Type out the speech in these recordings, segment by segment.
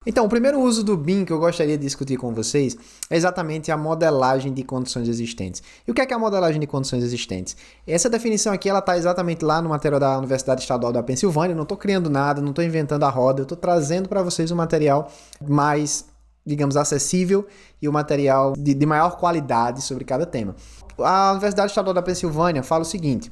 Então, o primeiro uso do BIM que eu gostaria de discutir com vocês é exatamente a modelagem de condições existentes. E o que é a modelagem de condições existentes? Essa definição aqui ela está exatamente lá no material da Universidade Estadual da Pensilvânia. Eu não estou criando nada, não estou inventando a roda, eu estou trazendo para vocês um material mais, digamos, acessível e um material de maior qualidade sobre cada tema. A Universidade Estadual da Pensilvânia fala o seguinte: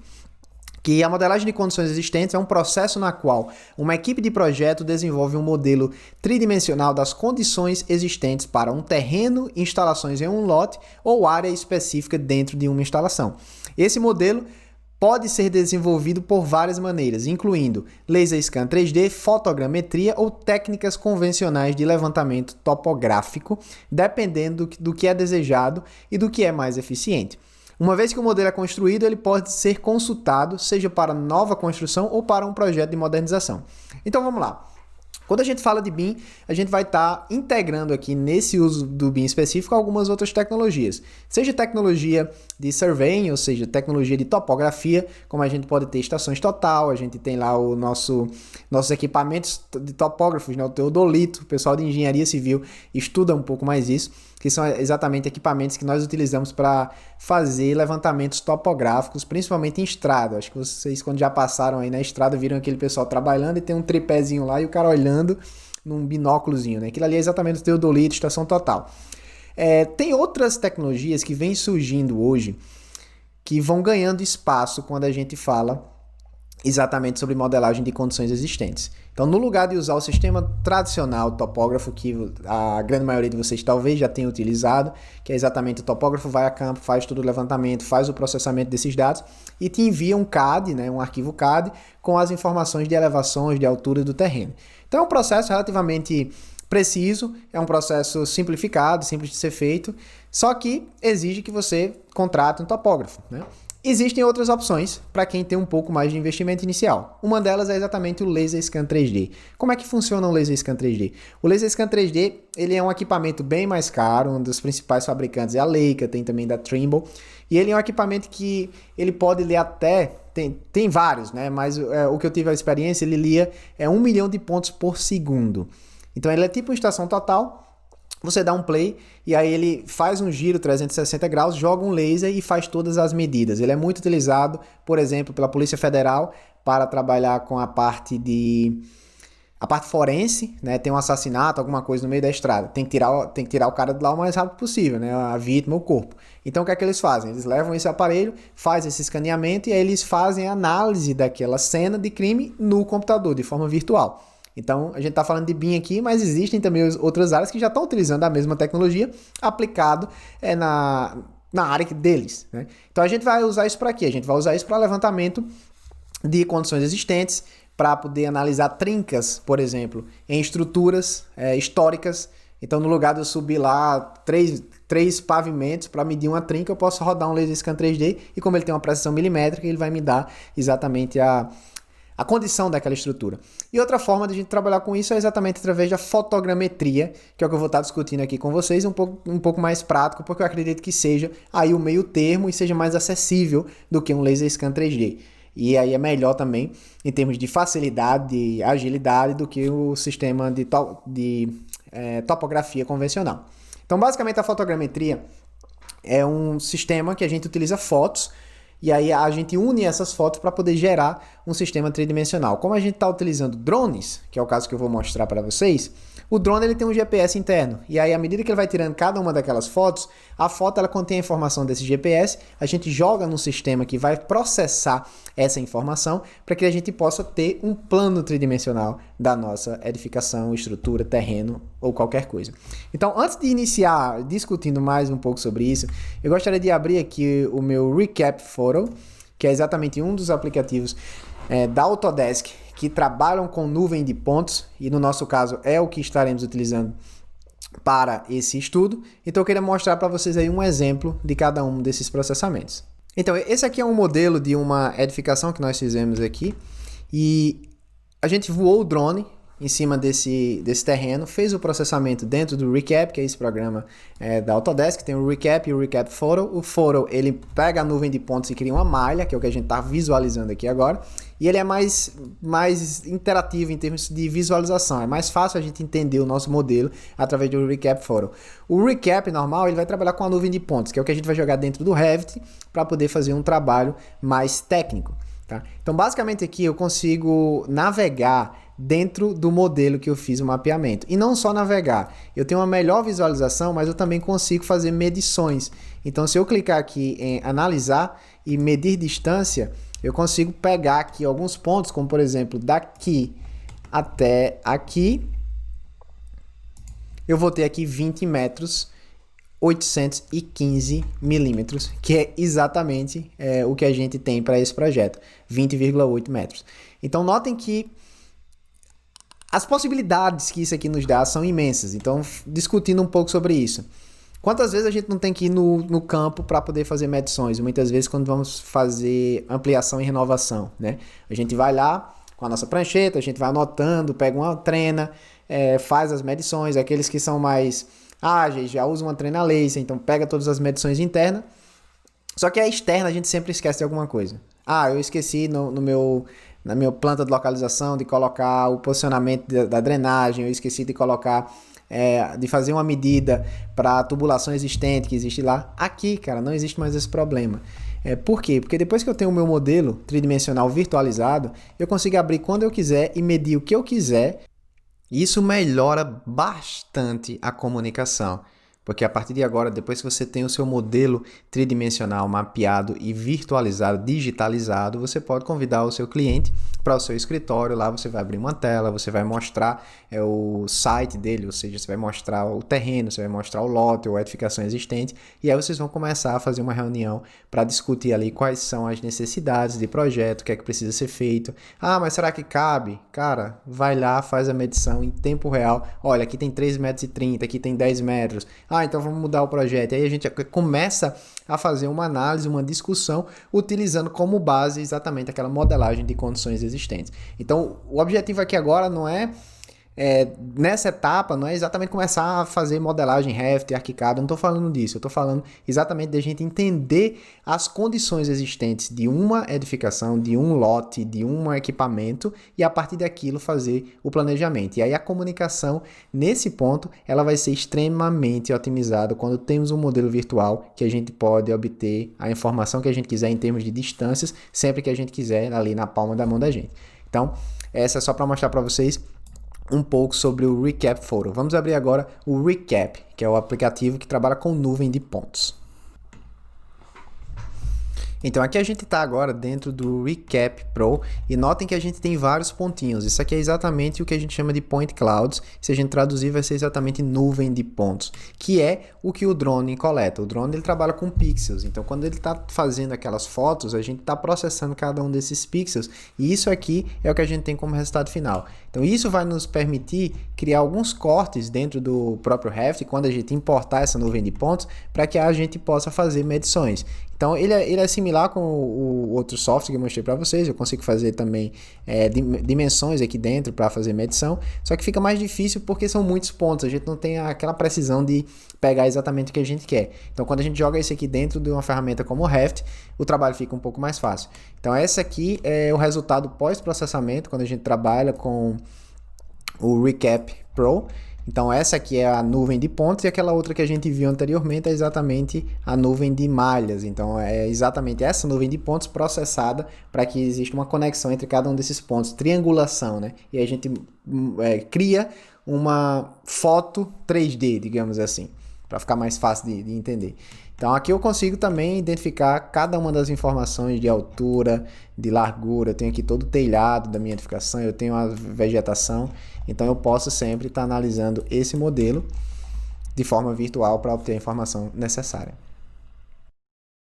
que a modelagem de condições existentes é um processo na qual uma equipe de projeto desenvolve um modelo tridimensional das condições existentes para um terreno, instalações em um lote ou área específica dentro de uma instalação. Esse modelo pode ser desenvolvido por várias maneiras, incluindo laser scan 3D, fotogrametria ou técnicas convencionais de levantamento topográfico, dependendo do que é desejado e do que é mais eficiente. Uma vez que o modelo é construído, ele pode ser consultado, seja para nova construção ou para um projeto de modernização. Então vamos lá. Quando a gente fala de BIM, a gente vai estar integrando aqui nesse uso do BIM específico algumas outras tecnologias. Seja tecnologia de surveying, ou seja, tecnologia de topografia, como a gente pode ter estações total, a gente tem lá nossos equipamentos de topógrafos, né? O teodolito, o pessoal de engenharia civil estuda um pouco mais isso, que são exatamente equipamentos que nós utilizamos para fazer levantamentos topográficos, principalmente em estrada. Acho que vocês, quando já passaram aí na estrada, viram aquele pessoal trabalhando e tem um tripézinho lá e o cara olhando num binóculozinho, né? Aquilo ali é exatamente o teodolito, estação total. Tem outras tecnologias que vêm surgindo hoje que vão ganhando espaço quando a gente fala exatamente sobre modelagem de condições existentes. Então, no lugar de usar o sistema tradicional topógrafo, que a grande maioria de vocês talvez já tenha utilizado, que é exatamente o topógrafo vai a campo, faz todo o levantamento, faz o processamento desses dados e te envia um CAD, né, um arquivo CAD, com as informações de elevações, de altura do terreno. Então, é um processo relativamente preciso, é um processo simplificado, simples de ser feito, só que exige que você contrate um topógrafo, né? Existem outras opções para quem tem um pouco mais de investimento inicial. Uma delas é exatamente o Laser Scan 3D. Como é que funciona o Laser Scan 3D? O Laser Scan 3D ele é um equipamento bem mais caro, um dos principais fabricantes é a Leica, tem também da Trimble, e ele é um equipamento que ele pode ler até, tem vários, né? Mas o que eu tive a experiência, ele lia 1 milhão de pontos por segundo. Então ele é tipo uma estação total. Você dá um play e aí ele faz um giro 360 graus, joga um laser e faz todas as medidas. Ele é muito utilizado, por exemplo, pela Polícia Federal para trabalhar com a parte forense, né? Tem um assassinato, alguma coisa no meio da estrada. Tem que tirar o cara de lá o mais rápido possível, né? A vítima, o corpo. Então o que é que eles fazem? Eles levam esse aparelho, fazem esse escaneamento e aí eles fazem a análise daquela cena de crime no computador, de forma virtual. Então, a gente está falando de BIM aqui, mas existem também outras áreas que já estão utilizando a mesma tecnologia aplicado na área deles, né? Então, a gente vai usar isso para quê? A gente vai usar isso para levantamento de condições existentes, para poder analisar trincas, por exemplo, em estruturas históricas. Então, no lugar de eu subir lá três pavimentos para medir uma trinca, eu posso rodar um laser scan 3D e como ele tem uma precisão milimétrica, ele vai me dar exatamente a condição daquela estrutura. E outra forma de a gente trabalhar com isso é exatamente através da fotogrametria, que é o que eu vou estar discutindo aqui com vocês, um pouco mais prático, porque eu acredito que seja aí o meio termo e seja mais acessível do que um laser scan 3D. E aí é melhor também em termos de facilidade, de agilidade, do que o sistema de topografia convencional. Então, basicamente, a fotogrametria é um sistema que a gente utiliza fotos e aí a gente une essas fotos para poder gerar um sistema tridimensional. Como a gente está utilizando drones, que é o caso que eu vou mostrar para vocês, o drone ele tem um GPS interno. E aí, à medida que ele vai tirando cada uma daquelas fotos, a foto ela contém a informação desse GPS, a gente joga num sistema que vai processar essa informação para que a gente possa ter um plano tridimensional da nossa edificação, estrutura, terreno ou qualquer coisa. Então, antes de iniciar discutindo mais um pouco sobre isso, eu gostaria de abrir aqui o meu Recap Photo, que é exatamente um dos aplicativos da Autodesk que trabalham com nuvem de pontos, e no nosso caso é o que estaremos utilizando para esse estudo. Então eu queria mostrar para vocês aí um exemplo de cada um desses processamentos. Então esse aqui é um modelo de uma edificação que nós fizemos aqui, e a gente voou o drone em cima desse terreno, fez o processamento dentro do Recap, que é esse programa da Autodesk, tem o Recap e o Recap Photo. O Photo, ele pega a nuvem de pontos e cria uma malha, que é o que a gente está visualizando aqui agora, e ele é mais interativo em termos de visualização, é mais fácil a gente entender o nosso modelo através do Recap Photo. O Recap normal, ele vai trabalhar com a nuvem de pontos, que é o que a gente vai jogar dentro do Revit para poder fazer um trabalho mais técnico. Tá? Então, basicamente aqui eu consigo navegar dentro do modelo que eu fiz o mapeamento. E não só navegar, eu tenho uma melhor visualização, mas eu também consigo fazer medições. Então, se eu clicar aqui em analisar e medir distância, eu consigo pegar aqui alguns pontos, como por exemplo, daqui até aqui, eu vou ter aqui 20 metros, 815 milímetros, que é exatamente o que a gente tem para esse projeto, 20,8 metros. Então, notem que as possibilidades que isso aqui nos dá são imensas. Então, discutindo um pouco sobre isso. Quantas vezes a gente não tem que ir no campo para poder fazer medições? Muitas vezes quando vamos fazer ampliação e renovação, né? A gente vai lá com a nossa prancheta, a gente vai anotando, pega uma trena, faz as medições. Aqueles que são mais ágeis já usam uma trena laser, então pega todas as medições internas. Só que a externa a gente sempre esquece de alguma coisa. Eu esqueci na minha planta de localização de colocar o posicionamento da drenagem, eu esqueci de colocar, de fazer uma medida para a tubulação existente que existe lá. Aqui, cara, não existe mais esse problema. Por quê? Porque depois que eu tenho o meu modelo tridimensional virtualizado, eu consigo abrir quando eu quiser e medir o que eu quiser. Isso melhora bastante a comunicação. Porque a partir de agora, depois que você tem o seu modelo tridimensional mapeado e virtualizado, digitalizado, você pode convidar o seu cliente para o seu escritório. Lá você vai abrir uma tela, você vai mostrar o site dele, ou seja, você vai mostrar o terreno, você vai mostrar o lote ou a edificação existente. E aí vocês vão começar a fazer uma reunião para discutir ali quais são as necessidades de projeto, o que é que precisa ser feito. Mas será que cabe? Cara, vai lá, faz a medição em tempo real. Olha, aqui tem 3,30 metros, aqui tem 10 metros. Então vamos mudar o projeto. Aí a gente começa a fazer uma análise, uma discussão, utilizando como base exatamente aquela modelagem de condições existentes. Então, o objetivo aqui agora não é nessa etapa, não é exatamente começar a fazer modelagem Revit, ArchiCAD, eu não estou falando disso, eu estou falando exatamente de a gente entender as condições existentes de uma edificação, de um lote, de um equipamento e a partir daquilo fazer o planejamento. E aí a comunicação, nesse ponto, ela vai ser extremamente otimizada quando temos um modelo virtual que a gente pode obter a informação que a gente quiser em termos de distâncias, sempre que a gente quiser, ali na palma da mão da gente. Então, essa é só para mostrar para vocês um pouco sobre o Recap Photo. Vamos abrir agora o Recap, que é o aplicativo que trabalha com nuvem de pontos. Então aqui a gente está agora dentro do Recap Pro e notem que a gente tem vários pontinhos. Isso aqui é exatamente o que a gente chama de Point Clouds. Se a gente traduzir vai ser exatamente nuvem de pontos, que é o que o drone coleta. O drone ele trabalha com pixels, então quando ele está fazendo aquelas fotos, a gente está processando cada um desses pixels e isso aqui é o que a gente tem como resultado final. Então isso vai nos permitir criar alguns cortes dentro do próprio Revit quando a gente importar essa nuvem de pontos para que a gente possa fazer medições. Então ele é similar com o outro software que eu mostrei para vocês, eu consigo fazer também dimensões aqui dentro para fazer medição, só que fica mais difícil porque são muitos pontos, a gente não tem aquela precisão de pegar exatamente o que a gente quer. Então quando a gente joga isso aqui dentro de uma ferramenta como o Revit, o trabalho fica um pouco mais fácil. Então esse aqui é o resultado pós-processamento, quando a gente trabalha com o Recap Pro. Então essa aqui é a nuvem de pontos e aquela outra que a gente viu anteriormente é exatamente a nuvem de malhas. Então é exatamente essa nuvem de pontos processada para que exista uma conexão entre cada um desses pontos, triangulação, né? E a gente cria uma foto 3D, digamos assim, para ficar mais fácil de entender. Então aqui eu consigo também identificar cada uma das informações de altura, de largura. Eu tenho aqui todo o telhado da minha edificação, eu tenho a vegetação. Então eu posso sempre estar analisando esse modelo de forma virtual para obter a informação necessária.